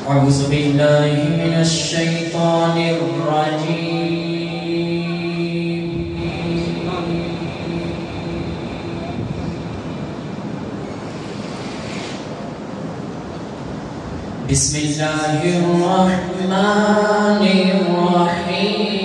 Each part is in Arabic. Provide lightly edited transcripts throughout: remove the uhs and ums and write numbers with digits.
أعوذ بالله من الشيطان الرجيم. بسم الله الرحمن الرحيم.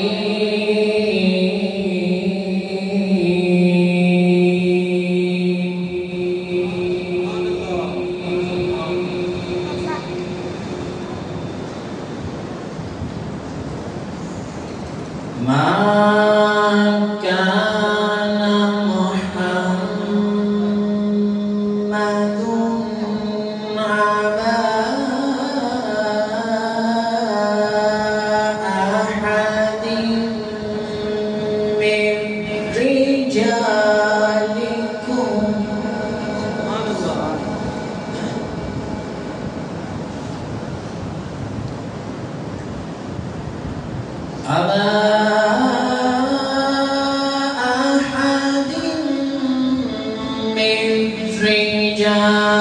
ما كان محمد أبا أحد من رجالكم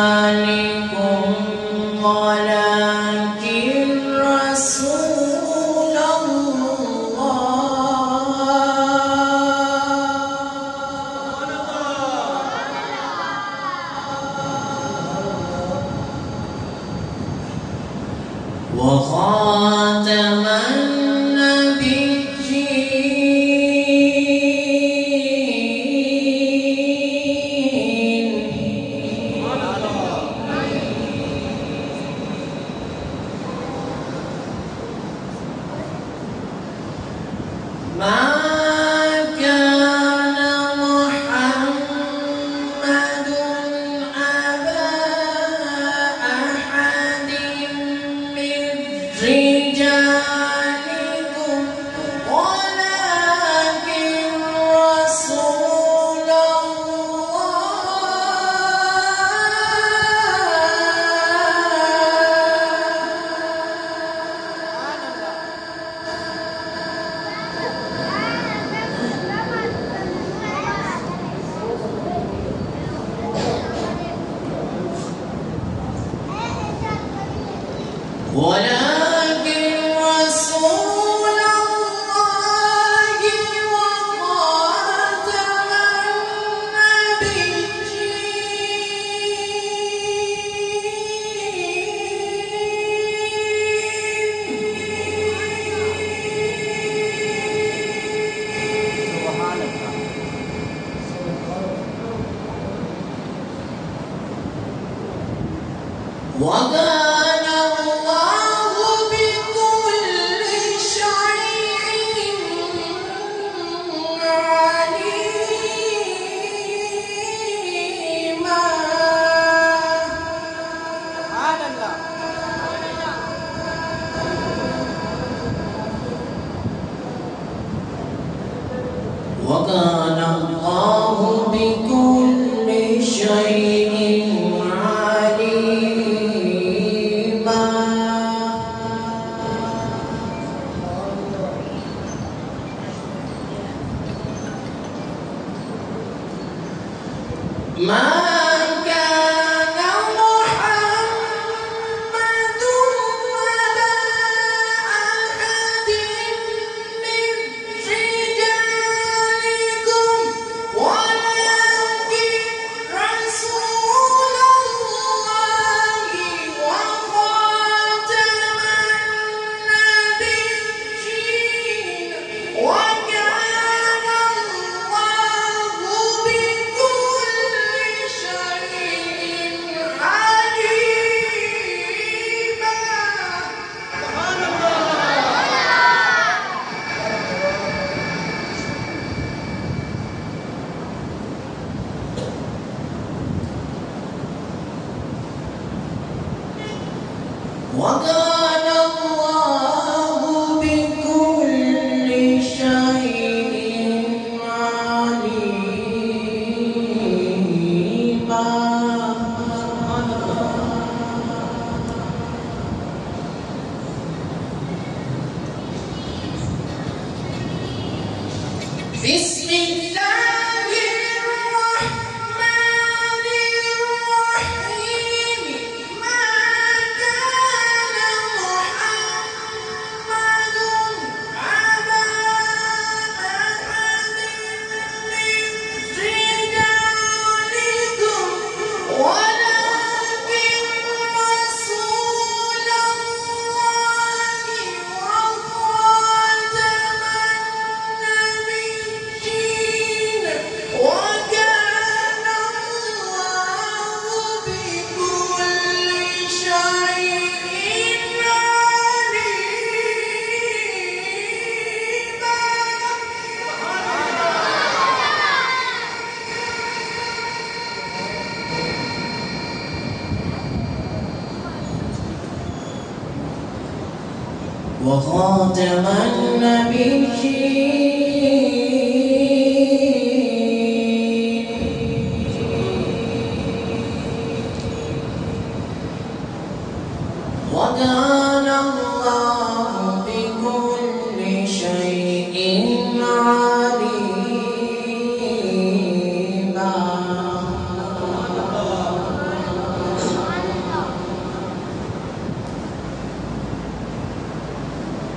رجالكم ولكن رسول الله وخاتم ما كان محمد أبا أحد من رجالكم ولكن رسول ولكن رسول الله وخاتم النبيين وكان الله بكل شيء عليما وكان الله بكل شيء ما كان محمد أبا أحد من رجالكم ولكن رسول الله وخاتم النبيين وكان الله بكل شيء عليما وكان الله بكل شيء عليما بسم الله الرحمن الرحيم. ما كان وخاتم النبيين وكان الله بكل شيء عليما.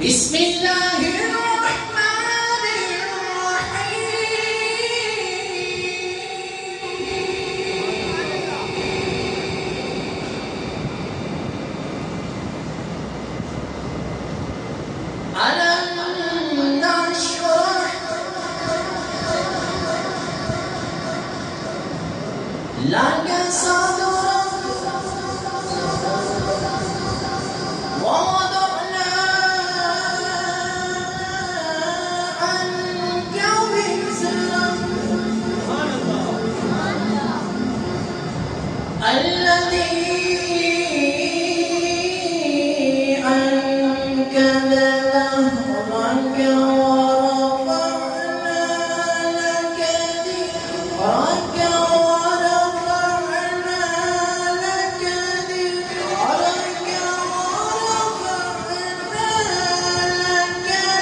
بسم الله الرحمن الرحيم. ألم نشرح لك صدرك ووضعنا عنك وزرك الذي أنقض ظهرك ورفعنا لك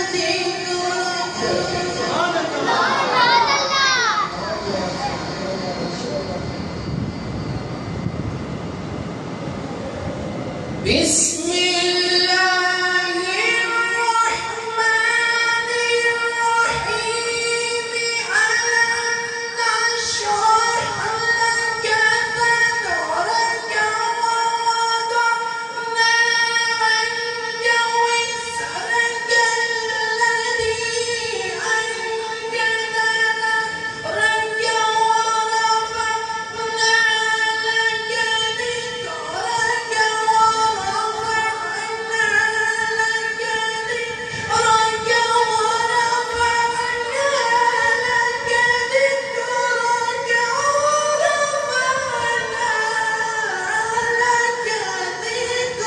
ذكرك بسم الله الرحمن الرحيم. ألم نشرح لك صدرك ووضعنا عنك وزرك الذي أنقض ظهرك ورفعنا لك ذكرك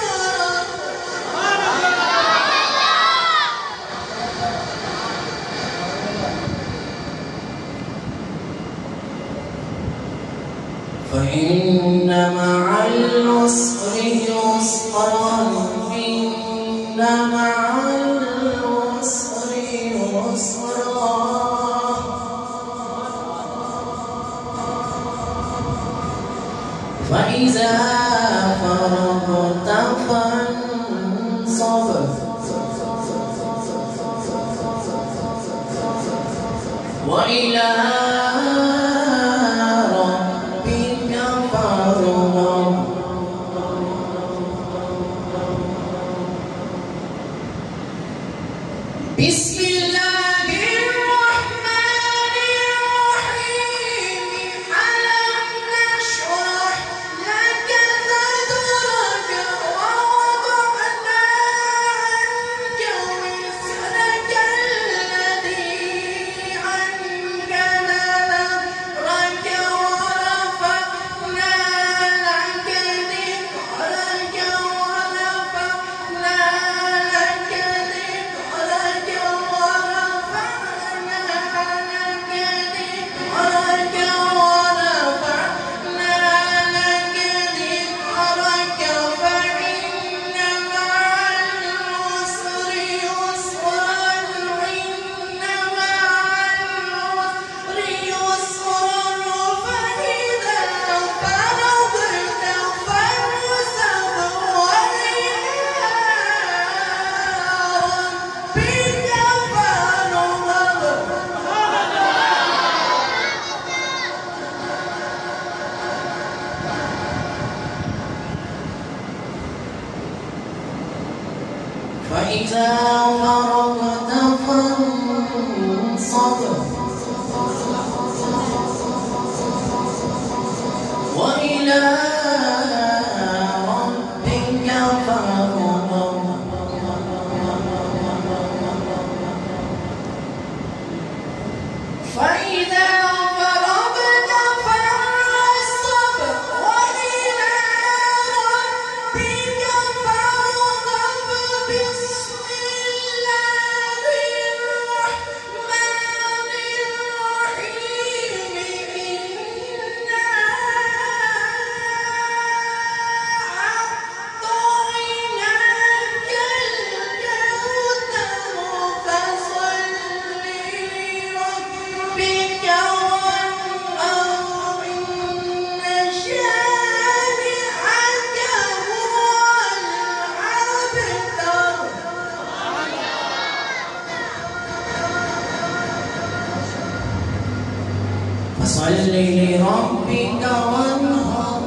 فإن مع العسر يسرا إن مع العسر يسرا. فإذا فرغت فانصب وإلى بسم الله الرحمن الرحيم. ألم نشرح لك صدرك ووضعنا عنك وزرك الذي أنقض ظهرك ورفعنا لك ذكرك ورفعنا لك ذكرك فإذا فرغت فانصب وإلى ربك فارغب. فإذا فرغت فانصب وإلى ربك فارغب. بسم فصل لربك وانهر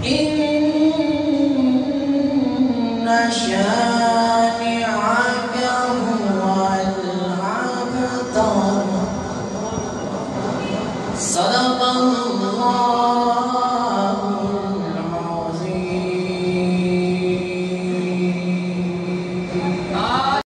إن شاء